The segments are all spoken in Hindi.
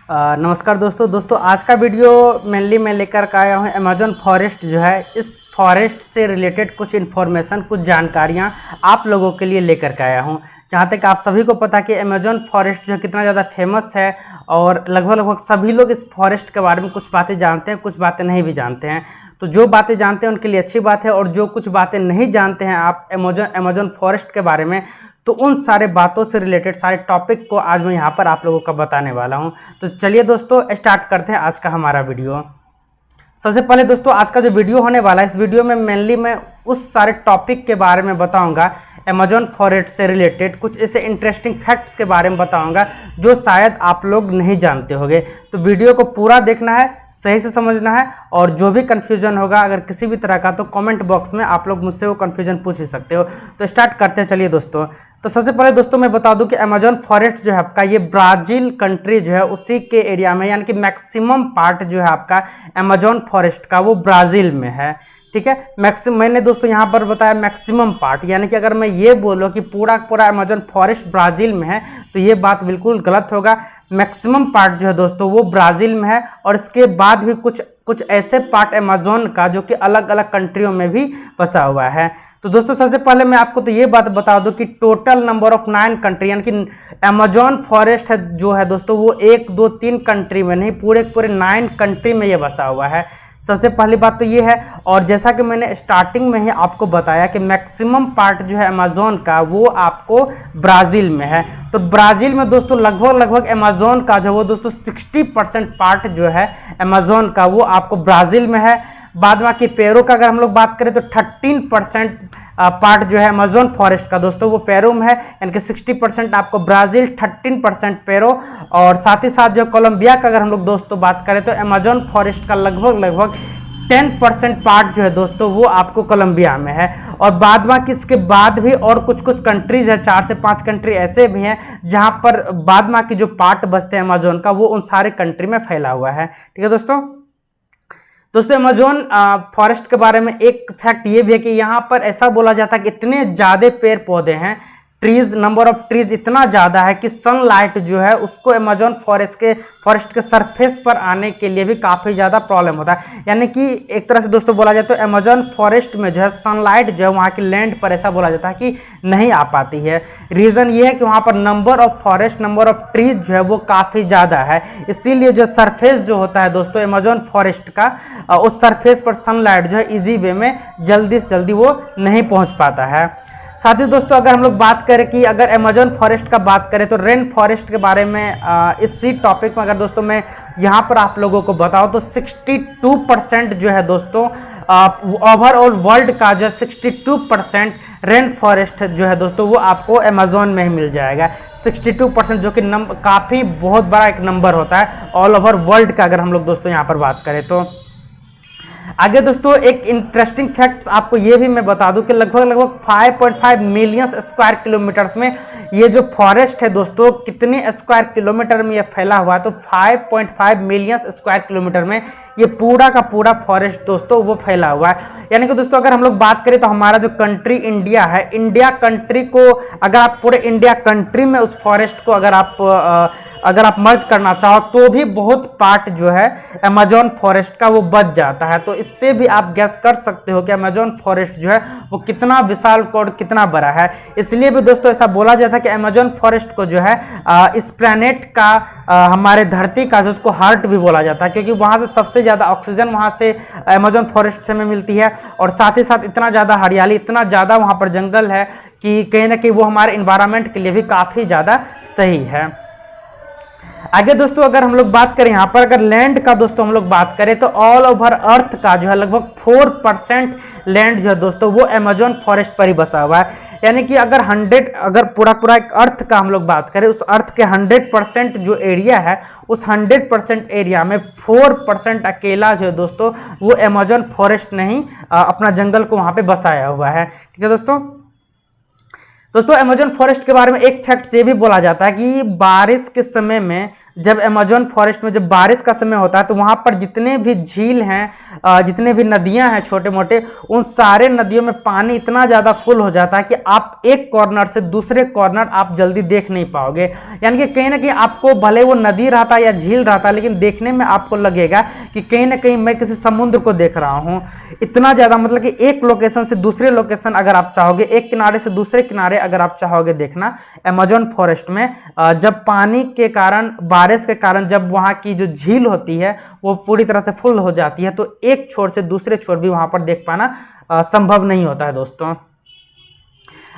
नमस्कार दोस्तों आज का वीडियो मेनली मैं लेकर के आया हूँ अमेजोन फॉरेस्ट जो है। इस फॉरेस्ट से रिलेटेड कुछ इन्फॉर्मेशन, कुछ जानकारियाँ आप लोगों के लिए लेकर के आया हूँ। जहाँ तक आप सभी को पता कि अमेजोन फॉरेस्ट जो है कितना ज़्यादा फेमस है और लगभग सभी लोग इस फॉरेस्ट के बारे में कुछ बातें जानते हैं, कुछ बातें नहीं भी जानते हैं। तो जो बातें जानते हैं उनके लिए अच्छी बात है, और जो कुछ बातें नहीं जानते हैं आप अमेजोन फॉरेस्ट के बारे में, तो उन सारे बातों से रिलेटेड सारे टॉपिक को आज मैं यहाँ पर आप लोगों को बताने वाला हूँ। तो चलिए दोस्तों स्टार्ट करते हैं आज का हमारा वीडियो। सबसे पहले दोस्तों आज का जो वीडियो होने वाला है, इस वीडियो में मेनली मैं उस सारे टॉपिक के बारे में बताऊंगा, अमेजोन फॉरेस्ट से रिलेटेड कुछ ऐसे इंटरेस्टिंग फैक्ट्स के बारे में बताऊंगा जो शायद आप लोग नहीं जानते होंगे। तो वीडियो को पूरा देखना है, सही से समझना है, और जो भी कन्फ्यूजन होगा अगर किसी भी तरह का, तो कमेंट बॉक्स में आप लोग मुझसे वो कन्फ्यूजन पूछ ही सकते हो। तो स्टार्ट करते हैं चलिए दोस्तों। तो सबसे पहले दोस्तों मैं बता दूं कि अमेजोन फॉरेस्ट जो है आपका, ये ब्राज़ील कंट्री जो है उसी के एरिया में, यानी कि मैक्सिमम पार्ट जो है आपका अमेजोन फॉरेस्ट का वो ब्राज़ील में है। ठीक है, मैंने दोस्तों यहाँ पर बताया मैक्सिमम पार्ट, यानी कि अगर मैं ये बोलूँ कि पूरा अमेजोन फॉरेस्ट ब्राज़ील में है तो ये बात बिल्कुल गलत होगा। मैक्सिमम पार्ट जो है दोस्तों वो ब्राज़ील में है, और इसके बाद भी कुछ ऐसे पार्ट अमेजोन का जो कि अलग अलग कंट्रियों में भी बसा हुआ है। तो दोस्तों सबसे पहले मैं आपको तो ये बात बता दूं कि टोटल नंबर ऑफ 9 कंट्री, यानी कि अमेजोन फॉरेस्ट है जो है दोस्तों वो 1, 2, 3 कंट्री में नहीं, पूरे 9 कंट्री में ये बसा हुआ है। सबसे पहली बात तो ये है, और जैसा कि मैंने स्टार्टिंग में ही आपको बताया कि मैक्सिमम पार्ट जो है अमेजोन का वो आपको ब्राज़ील में है। तो ब्राज़ील में दोस्तों लगभग अमेजोन का जो वो दोस्तों 60% पार्ट जो है अमेजोन का वो आपको ब्राज़ील में है। बाद बाकी पेरू का अगर हम लोग बात करें तो 13% पार्ट जो है अमेजोन फॉरेस्ट का दोस्तों वो पेरू में है, यानी कि 60% आपको ब्राज़ील, 13% पेरू। और साथ ही साथ जो कोलंबिया का अगर हम लोग दोस्तों बात करें तो अमेजोन फॉरेस्ट का लगभग 10% पार्ट जो है दोस्तों वो आपको कोलंबिया में है। और बाद बाकी इसके बाद भी और कुछ कंट्रीज है, 4 से 5 कंट्री ऐसे भी हैं जहां पर बाद बाकी जो पार्ट बचते हैं अमेजोन का वो उन सारे कंट्री में फैला हुआ है। ठीक है दोस्तों अमेजोन फॉरेस्ट के बारे में एक फैक्ट ये भी है कि यहाँ पर ऐसा बोला जाता है कि इतने ज़्यादा पेड़ पौधे हैं, नंबर ऑफ ट्रीज इतना ज़्यादा है कि सनलाइट जो है उसको अमेजोन फॉरेस्ट के सरफेस पर आने के लिए भी काफ़ी ज़्यादा प्रॉब्लम होता है। यानी कि एक तरह से दोस्तों बोला जाए तो अमेजोन फॉरेस्ट में जो है सनलाइट जो है वहाँ की लैंड पर ऐसा बोला जाता है कि नहीं आ पाती है। रीज़न ये है कि वहाँ पर नंबर ऑफ ट्रीज जो है वो काफ़ी ज़्यादा है, इसीलिए जो सरफेस जो होता है दोस्तों अमेजोन फॉरेस्ट का, उस सरफेस पर सनलाइट जो है ईजी वे में जल्दी से जल्दी वो नहीं पहुँच पाता है। साथ ही दोस्तों अगर हम लोग बात करें कि अगर अमेजोन फॉरेस्ट का बात करें तो रेन फॉरेस्ट के बारे में इसी टॉपिक में अगर दोस्तों मैं यहाँ पर आप लोगों को बताऊँ तो 62% जो है दोस्तों ओवरऑल वर्ल्ड का जो 62% रेन फॉरेस्ट जो है दोस्तों वो आपको अमेजोन में ही मिल जाएगा। 62% जो कि काफ़ी बहुत बड़ा एक नंबर होता है ऑल ओवर वर्ल्ड का, अगर हम लोग दोस्तों यहाँ पर बात करें तो। आगे दोस्तों एक इंटरेस्टिंग फैक्ट्स आपको ये भी मैं बता दूं कि लगभग 5.5 मिलियन स्क्वायर किलोमीटर्स में ये जो फॉरेस्ट है दोस्तों, कितने स्क्वायर किलोमीटर में ये फैला हुआ है, तो 5.5 मिलियन स्क्वायर किलोमीटर में ये पूरा का पूरा फॉरेस्ट दोस्तों वो फैला हुआ है। यानी कि दोस्तों अगर हम लोग बात करें तो हमारा जो कंट्री इंडिया है, इंडिया कंट्री को अगर आप पूरे इंडिया कंट्री में उस फॉरेस्ट को अगर आप मर्ज करना चाहो तो भी बहुत पार्ट जो है अमेजोन फॉरेस्ट का वो बच जाता है। तो इससे भी आप गैस कर सकते हो कि अमेजोन फॉरेस्ट जो है वो कितना विशाल और कितना बड़ा है। इसलिए भी दोस्तों ऐसा बोला जाता है कि अमेजोन फॉरेस्ट को जो है इस प्लैनेट का, हमारे धरती का जो उसको हार्ट भी बोला जाता है, क्योंकि वहाँ से सबसे ज़्यादा ऑक्सीजन वहाँ से अमेजोन फॉरेस्ट से में मिलती है, और साथ ही साथ इतना ज़्यादा हरियाली, इतना ज़्यादा वहाँ पर जंगल है कि कहीं ना कहीं वो हमारे इन्वायरमेंट के लिए भी काफ़ी ज़्यादा सही है। आगे दोस्तों अगर हम लोग बात करें यहाँ पर अगर लैंड का दोस्तों हम लोग बात करें तो ऑल ओवर अर्थ का जो है लगभग 4% लैंड जो है दोस्तों वो अमेजोन फॉरेस्ट पर ही बसा हुआ है। यानी कि अगर पूरा एक अर्थ का हम लोग बात करें, उस अर्थ के 100% जो एरिया है, उस 100% एरिया में 4% अकेला जो है दोस्तों वो अमेजोन फॉरेस्ट ने ही अपना जंगल को वहाँ पे बसाया हुआ है। ठीक है दोस्तों। दोस्तों अमेजोन फॉरेस्ट के बारे में एक फैक्ट ये भी बोला जाता है कि बारिश के समय में जब अमेजोन फॉरेस्ट में जब बारिश का समय होता है तो वहाँ पर जितने भी झील हैं, जितने भी नदियाँ हैं छोटे मोटे, उन सारे नदियों में पानी इतना ज़्यादा फुल हो जाता है कि आप एक कॉर्नर से दूसरे कॉर्नर आप जल्दी देख नहीं पाओगे। यानी कि कहीं ना कहीं आपको भले वो नदी रहता या झील रहता, लेकिन देखने में आपको लगेगा कि कहीं ना कहीं मैं किसी समुद्र को देख रहा हूँ। इतना ज़्यादा मतलब कि एक लोकेशन से दूसरे लोकेशन अगर आप चाहोगे, एक किनारे से दूसरे किनारे अगर आप चाहोगे देखना अमेजोन फॉरेस्ट में, जब पानी के कारण, बारिश के कारण जब वहाँ की जो झील होती है वो पूरी तरह से फुल हो जाती है, तो एक छोर से दूसरे छोर भी वहाँ पर देख पाना संभव नहीं होता है दोस्तों।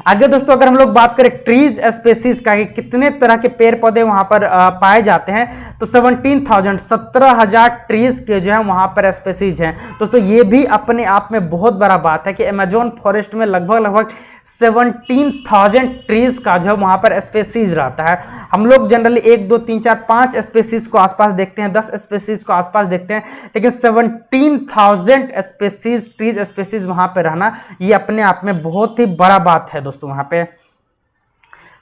आगे दोस्तों अगर हम लोग बात करें ट्रीज स्पेसीज का कि कितने तरह के पेड़ पौधे वहां पर पाए जाते हैं, तो 17,000 ट्रीज के जो है वहां पर स्पेसीज हैं। दोस्तों ये भी अपने आप में बहुत बड़ा बात है कि अमेजोन फॉरेस्ट में लगभग 17,000 ट्रीज का जो है वहां पर स्पेसीज रहता है। हम लोग जनरली 1 2 3 4 5 स्पेसीज को आसपास देखते हैं, 10 स्पेसीज को आसपास देखते हैं, लेकिन 17,000 स्पेसीज, ट्रीज स्पेसीज वहां पर रहना ये अपने आप में बहुत ही बड़ा बात है दोस्तों वहां पे।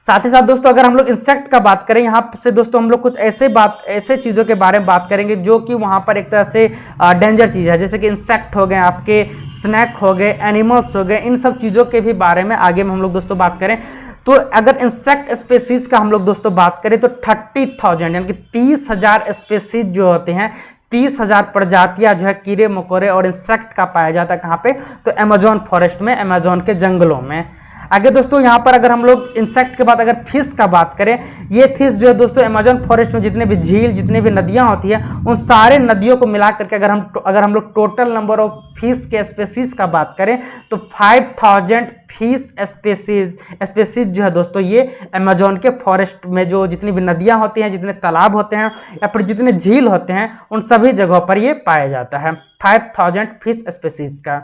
साथ ही साथ दोस्तों अगर हम लोग इंसेक्ट का बात करें, यहाँ से दोस्तों हम लोग कुछ ऐसे चीज़ों के बारे में बात करेंगे जो कि वहाँ पर एक तरह से डेंजर चीज़ है, जैसे कि इंसेक्ट हो गए, आपके स्नैक हो गए, एनिमल्स हो गए, इन सब चीज़ों के भी बारे में आगे में हम लोग दोस्तों बात करें। तो अगर इंसेक्ट स्पेसीज का हम लोग दोस्तों बात करें तो 30,000 यानी कि 30,000 स्पेसीज जो होते हैं, 30,000 प्रजातियां जो है कीड़े मकोड़े और इंसेक्ट का पाया जाता है कहाँ पे, तो अमेजोन फॉरेस्ट में, अमेजोन के जंगलों में। आगे दोस्तों यहाँ पर अगर हम लोग इंसेक्ट के बाद अगर फिश का बात करें, ये फिश जो है दोस्तों अमेजोन फॉरेस्ट में जितने भी झील, जितने भी नदियाँ होती हैं, उन सारे नदियों को मिला करके अगर हम लोग टोटल नंबर ऑफ फिश के स्पेसीज का बात करें तो 5,000 फिश स्पेसीज जो है दोस्तों ये अमेजोन के फॉरेस्ट में जो जितनी भी नदियाँ होती हैं, जितने तालाब होते हैं या फिर जितने झील होते हैं, उन सभी जगहों पर ये पाया जाता है, 5,000 फिश स्पेसीज का।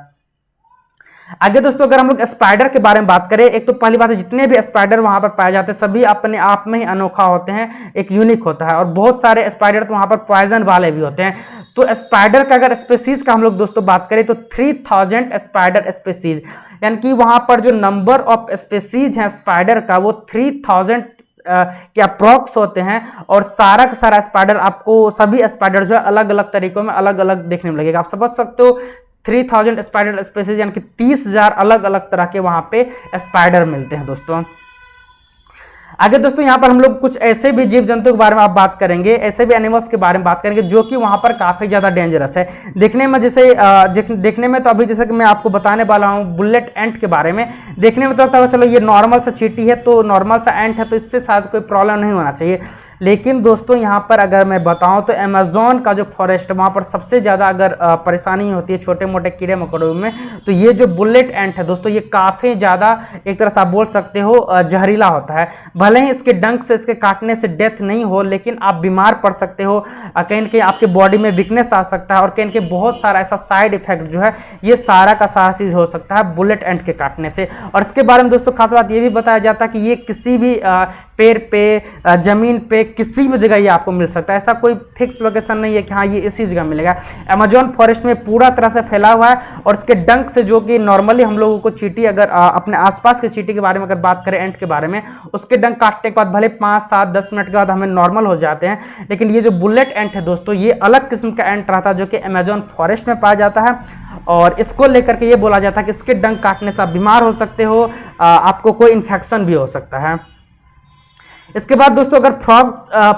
आगे दोस्तों अगर हम लोग स्पाइडर के बारे में बात करें, एक तो पहली बात है जितने भी स्पाइडर वहां पर पाए जाते हैं सभी अपने आप में ही अनोखा होते हैं, एक यूनिक होता है, और बहुत सारे स्पाइडर तो वहां पर पॉइजन वाले भी होते हैं। तो स्पाइडर का अगर स्पेसीज का हम लोग दोस्तों बात करें तो 3,000 स्पाइडर स्पेसीज, यानी कि वहां पर जो नंबर ऑफ स्पेसीज हैं स्पाइडर का वो 3,000 के अप्रॉक्स होते हैं। और सारा का सारा स्पाइडर आपको, सभी स्पाइडर जो है अलग अलग तरीकों में अलग अलग देखने में लगेगा। आप समझ सकते हो 3,000 स्पाइडर स्पेसीज यानी कि 30,000 अलग अलग तरह के वहां पे स्पाइडर मिलते हैं दोस्तों। आगे दोस्तों यहाँ पर हम लोग कुछ ऐसे भी जीव जंतु के बारे में आप बात करेंगे, ऐसे भी एनिमल्स के बारे में बात करेंगे जो कि वहाँ पर काफ़ी ज़्यादा डेंजरस है देखने में। जैसे देखने में तो अभी जैसे कि मैं आपको बताने वाला हूँ बुलेट एंट के बारे में, देखने में तो लगता है चलो ये नॉर्मल सा चींटी है, तो नॉर्मल सा एंट है, तो इससे शायद कोई प्रॉब्लम नहीं होना चाहिए। लेकिन दोस्तों यहाँ पर अगर मैं बताऊँ तो अमेजोन का जो फॉरेस्ट है वहाँ पर सबसे ज़्यादा अगर परेशानी होती है छोटे मोटे कीड़े मकोड़ों में, तो ये जो बुलेट एंट है दोस्तों ये काफ़ी ज़्यादा एक तरह से आप बोल सकते हो जहरीला होता है। भले ही इसके डंक से, इसके काटने से डेथ नहीं हो, लेकिन आप बीमार पड़ सकते हो, कहीं ना कहीं आपके बॉडी में वीकनेस आ सकता है, और कहीं ना कहीं बहुत सारा ऐसा साइड इफेक्ट जो है ये सारा का सारा चीज़ हो सकता है बुलेट एंट के काटने से। और इसके बारे में दोस्तों खास बात ये भी बताया जाता है कि ये किसी भी पेड़ पे, ज़मीन पे, किसी भी जगह ये आपको मिल सकता है, ऐसा कोई फिक्स लोकेशन नहीं है कि हाँ ये इसी जगह मिलेगा। अमेजोन फॉरेस्ट में पूरा तरह से फैला हुआ है, और इसके डंक से जो कि नॉर्मली हम लोगों को चींटी, अगर अपने आसपास के चींटी के बारे में अगर बात करें, एंट के बारे में, उसके डंक काटने के बाद भले 5 7 10 मिनट के बाद हमें नॉर्मल हो जाते हैं, लेकिन ये जो बुलेट एंट है दोस्तों ये अलग किस्म का एंट रहता है जो कि अमेजोन फॉरेस्ट में पाया जाता है। और इसको लेकर के ये बोला जाता है कि इसके डंक काटने से आप बीमार हो सकते हो, आपको कोई इन्फेक्शन भी हो सकता है। इसके बाद दोस्तों अगर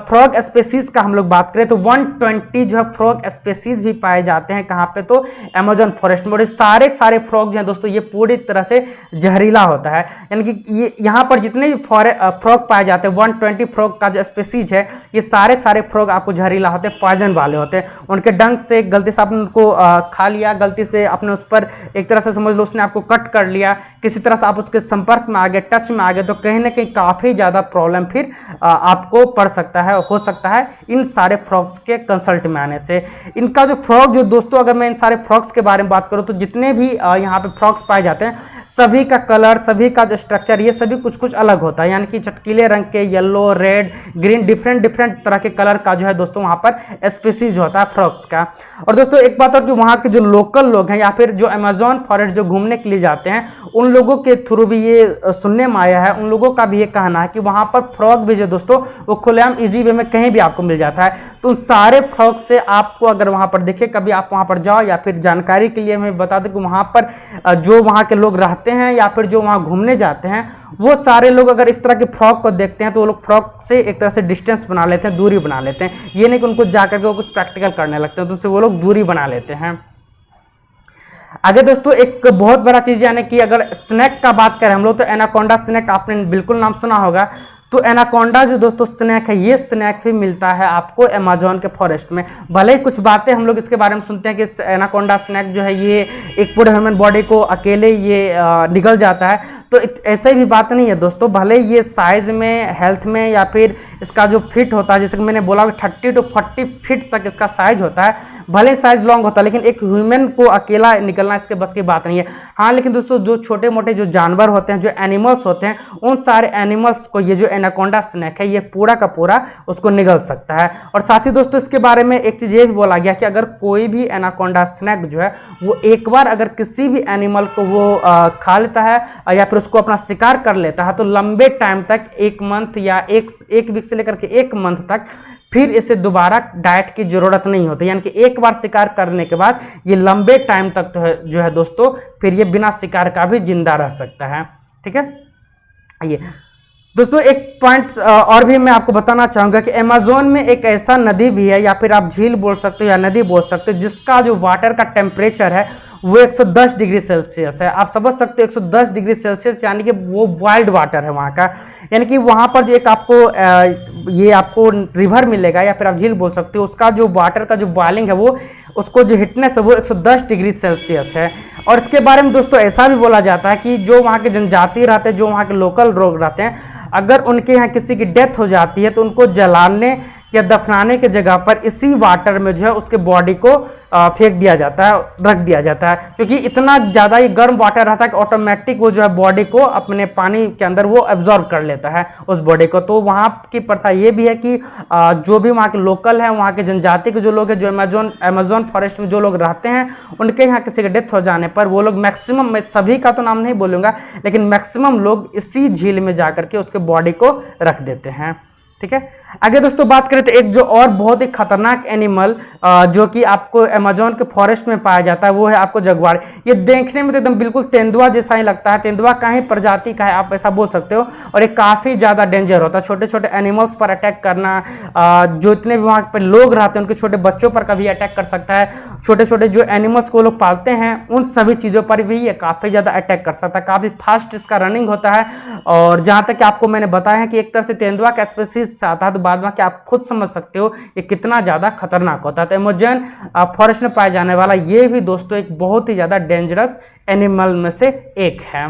फ्रॉग स्पेसीज का हम लोग बात करें तो 120 जो है फ्रॉग स्पेसीज भी पाए जाते हैं कहाँ पे, तो अमेजोन फॉरेस्ट में। और सारे फ्रॉग जो हैं दोस्तों ये पूरी तरह से जहरीला होता है, यानी कि ये यहाँ पर जितने भी फ्रॉग पाए जाते हैं 120 फ्रॉग का जो स्पेसीज है ये सारे फ्रॉग आपको जहरीला होते हैं, पॉइजन वाले होते हैं। उनके डंक से गलती से आपने उनको खा लिया, गलती से आपने उस पर एक तरह से समझ लो उसने आपको कट कर लिया, किसी तरह से आप उसके संपर्क में आ गए, टच में आ गए, तो कहीं ना कहीं काफ़ी ज़्यादा प्रॉब्लम फिर आपको पड़ सकता है, हो सकता है इन सारे फ्रॉग्स के कंसल्ट में आने से। इनका जो फ्रॉग जो दोस्तों, अगर मैं इन सारे फ्रॉग्स के बारे में बात करूँ तो जितने भी यहाँ पे फ्रॉग्स पाए जाते हैं सभी का कलर, सभी का जो स्ट्रक्चर, ये सभी कुछ कुछ अलग होता है। यानी कि चटकीले रंग के, येलो, रेड, ग्रीन, डिफरेंट तरह के कलर का जो है दोस्तों वहाँ पर स्पीसीज होता है फ्रॉग्स का। और दोस्तों एक बात और कि वहाँ के जो लोकल लोग हैं या फिर जो अमेजोन फॉरेस्ट जो घूमने के लिए जाते हैं उन लोगों के थ्रू भी ये सुनने में आया है, उन लोगों का भी ये कहना है कि वहाँ पर फ्रॉग भी जो दोस्तों वो खुलेआम इजी वे में कहीं भी आपको मिल जाता है। तो उन सारे फ्रॉग से आपको अगर वहाँ पर देखे, कभी आप वहाँ पर जाओ, या फिर जानकारी के लिए मैं बता दूं कि वहाँ पर जो वहाँ के लोग रहते हैं या फिर जो वहाँ घूमने जाते हैं वो सारे लोग अगर इस तरह के फ्रॉग को देखते हैं तो वो लोग फ्रॉग से एक तरह से डिस्टेंस बना लेते हैं, दूरी बना लेते हैं। ये नहीं कि उनको जाकर के वो कुछ प्रैक्टिकल करने लगते हैं, तो उससे वो लोग दूरी बना लेते हैं। आगे दोस्तों एक बहुत बड़ा चीज़, यानी कि अगर स्नैक का बात करें हम लोग, तो एनाकोंडा स्नैक आपने बिल्कुल नाम सुना होगा। तो एनाकोंडा जो दोस्तों स्नैक है, ये स्नैक भी मिलता है आपको अमेजोन के फॉरेस्ट में। भले ही कुछ बातें हम लोग इसके बारे में सुनते हैं कि एनाकोंडा स्नैक जो है ये एक पूरे ह्यूमन बॉडी को अकेले ये निगल जाता है, तो ऐसे भी बात नहीं है दोस्तों। भले ये साइज़ में, हेल्थ में, या फिर इसका जो फिट होता है, जैसे कि मैंने बोला 30 to 40 फीट तक इसका साइज होता है। भले साइज लॉन्ग होता है लेकिन एक ह्यूमन को अकेला निकलना इसके बस की बात नहीं है। हाँ, लेकिन दोस्तों जो छोटे मोटे जो जानवर होते हैं, जो एनिमल्स होते हैं, उन सारे एनिमल्स को ये जो एनाकोंडा स्नैक है ये पूरा का पूरा उसको निगल सकता है। और साथ ही दोस्तों इसके बारे में एक चीज़ ये भी बोला गया कि अगर कोई भी एनाकोंडा स्नैक जो है वो एक बार अगर किसी भी एनिमल को वो खा लेता है या फिर उसको अपना शिकार कर लेता है, तो लंबे टाइम तक, 1 मंथ या एक वीक से लेकर के 1 मंथ तक फिर इसे दोबारा डाइट की जरूरत नहीं होती। यानी कि एक बार शिकार करने के बाद ये लंबे टाइम तक तो जो है दोस्तों फिर ये बिना शिकार का भी जिंदा रह सकता है। ठीक है, ये दोस्तों एक पॉइंट और भी मैं आपको बताना चाहूँगा कि अमेजोन में एक ऐसा नदी भी है, या फिर आप झील बोल सकते हो या नदी बोल सकते हो, जिसका जो वाटर का टेम्परेचर है वो 110 डिग्री सेल्सियस है। आप समझ सकते हो 110 डिग्री सेल्सियस, यानी कि वो वाइल्ड वाटर है वहाँ का। यानी कि वहाँ पर जो एक आपको ये आपको रिवर मिलेगा या फिर आप झील बोल सकते हो, उसका जो वाटर का जो बॉइलिंग है वो, उसको जो हिटनेस है वो 110 डिग्री सेल्सियस है। और इसके बारे में दोस्तों ऐसा भी बोला जाता है कि जो वहाँ के जनजाति रहते हैं, जो वहाँ के लोकल लोग रहते हैं, अगर उनके यहाँ किसी की डेथ हो जाती है तो उनको जलाने या दफनाने के जगह पर इसी वाटर में जो है उसके बॉडी को फेंक दिया जाता है, रख दिया जाता है, क्योंकि इतना ज़्यादा ये गर्म वाटर रहता है कि ऑटोमेटिक वो जो है बॉडी को अपने पानी के अंदर वो एब्जॉर्व कर लेता है उस बॉडी को। तो वहाँ की प्रथा ये भी है कि जो भी वहाँ के लोकल हैं, वहाँ के जनजाति के जो लोग हैं, जो अमेजोन फॉरेस्ट में जो लोग रहते हैं, उनके यहाँ किसी की डेथ हो जाने पर वो लोग मैक्सिमम, मैं सभी का तो नाम नहीं बोलूँगा, लेकिन मैक्सिमम लोग इसी झील में जा करके उसके बॉडी को रख देते हैं। ठीक है, आगे दोस्तों बात करें तो एक जो और बहुत ही खतरनाक एनिमल जो कि आपको अमेजोन के फॉरेस्ट में पाया जाता है वो है आपको जगुआर। ये देखने में तो एकदम बिल्कुल तेंदुआ जैसा ही लगता है, तेंदुआ का ही प्रजाति का है, आप ऐसा बोल सकते हो। और ये काफ़ी ज़्यादा डेंजर होता है, छोटे छोटे एनिमल्स पर अटैक करना, जो इतने भी वहाँ पर लोग रहते हैं उनके छोटे बच्चों पर कभी अटैक कर सकता है। छोटे छोटे जो एनिमल्स को लोग पालते हैं उन सभी चीज़ों पर भी ये काफ़ी ज़्यादा अटैक कर सकता है। काफ़ी फास्ट इसका रनिंग होता है। और जहाँ तक कि आपको मैंने बताया है कि एक तरह से तेंदुआ का स्पीशीज आता है, तो बाद में कि आप खुद समझ सकते हो ये कितना ज़्यादा खतरनाक होता है। तो अमेजन फॉरेस्ट में पाया जाने वाला ये भी दोस्तों एक बहुत ही ज़्यादा डेंजरस एनिमल में से एक है।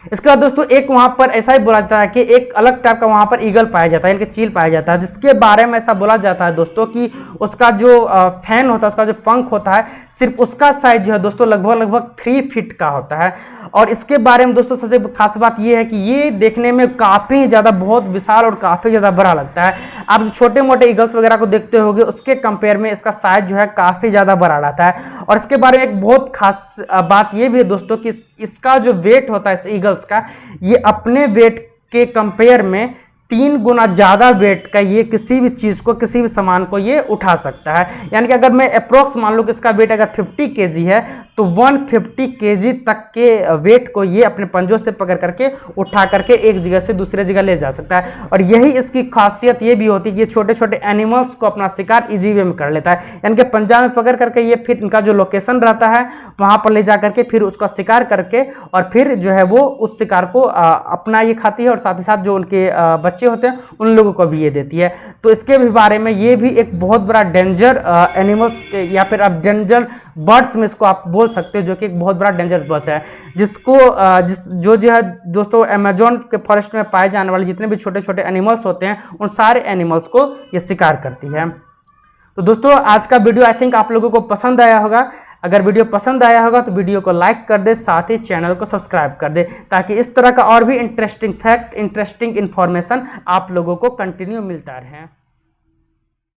इसके बाद दोस्तों एक वहाँ पर ऐसा ही बोला जाता है कि एक अलग टाइप का वहाँ पर ईगल पाया जाता है, यानी कि चील पाया जाता है, जिसके बारे में ऐसा बोला जाता है दोस्तों कि उसका जो फैन होता है, उसका जो पंख होता है, सिर्फ उसका साइज जो है दोस्तों लगभग 3 फीट का होता है। और इसके बारे में दोस्तों सबसे खास बात ये है कि ये देखने में काफ़ी ज़्यादा बहुत विशाल और काफ़ी ज़्यादा बड़ा लगता है। आप जो छोटे मोटे ईगल्स वगैरह को देखते होंगे उसके कंपेयर में इसका साइज जो है काफ़ी ज़्यादा बड़ा रहता है। और इसके बारे में एक बहुत खास बात ये भी है दोस्तों कि इसका जो वेट होता है इस ईगल्स का, ये अपने वेट के कंपेयर में 3 गुना ज़्यादा वेट का ये किसी भी चीज़ को, किसी भी सामान को ये उठा सकता है। यानी कि अगर मैं अप्रोक्स मान लूँ कि इसका वेट अगर 50 केजी है तो 150 केजी तक के वेट को ये अपने पंजों से पकड़ करके उठा करके एक जगह से दूसरे जगह ले जा सकता है। और यही इसकी खासियत ये भी होती है कि ये छोटे छोटे एनिमल्स को अपना शिकार इजी वे में कर लेता है। यानी कि पंजा में पकड़ करके ये फिर इनका जो लोकेशन रहता है वहाँ पर ले जा करके फिर उसका शिकार करके और फिर जो है वो उस शिकार को अपना ये खाती है और साथ ही साथ जो उनके बच्चे बच्चे होते हैं उन लोगों को भी ये देती है। तो इसके भी बारे में, ये भी एक बहुत बड़ा डेंजर एनिमल्स या फिर आप डेंजर बर्ड्स में इसको आप बोल सकते हो, जो कि एक बहुत बड़ा डेंजर बर्ड्स है, जिसको जो है दोस्तों अमेजोन के फॉरेस्ट में पाए जाने वाले जितने भी छोटे छोटे एनिमल्स होते हैं उन सारे एनिमल्स को ये शिकार करती है। तो दोस्तों आज का वीडियो आई थिंक आप लोगों को पसंद आया होगा। अगर वीडियो पसंद आया होगा तो वीडियो को लाइक कर दे, साथ ही चैनल को सब्सक्राइब कर दे, ताकि इस तरह का और भी इंटरेस्टिंग फैक्ट, इंटरेस्टिंग इन्फॉर्मेशन आप लोगों को कंटिन्यू मिलता रहे।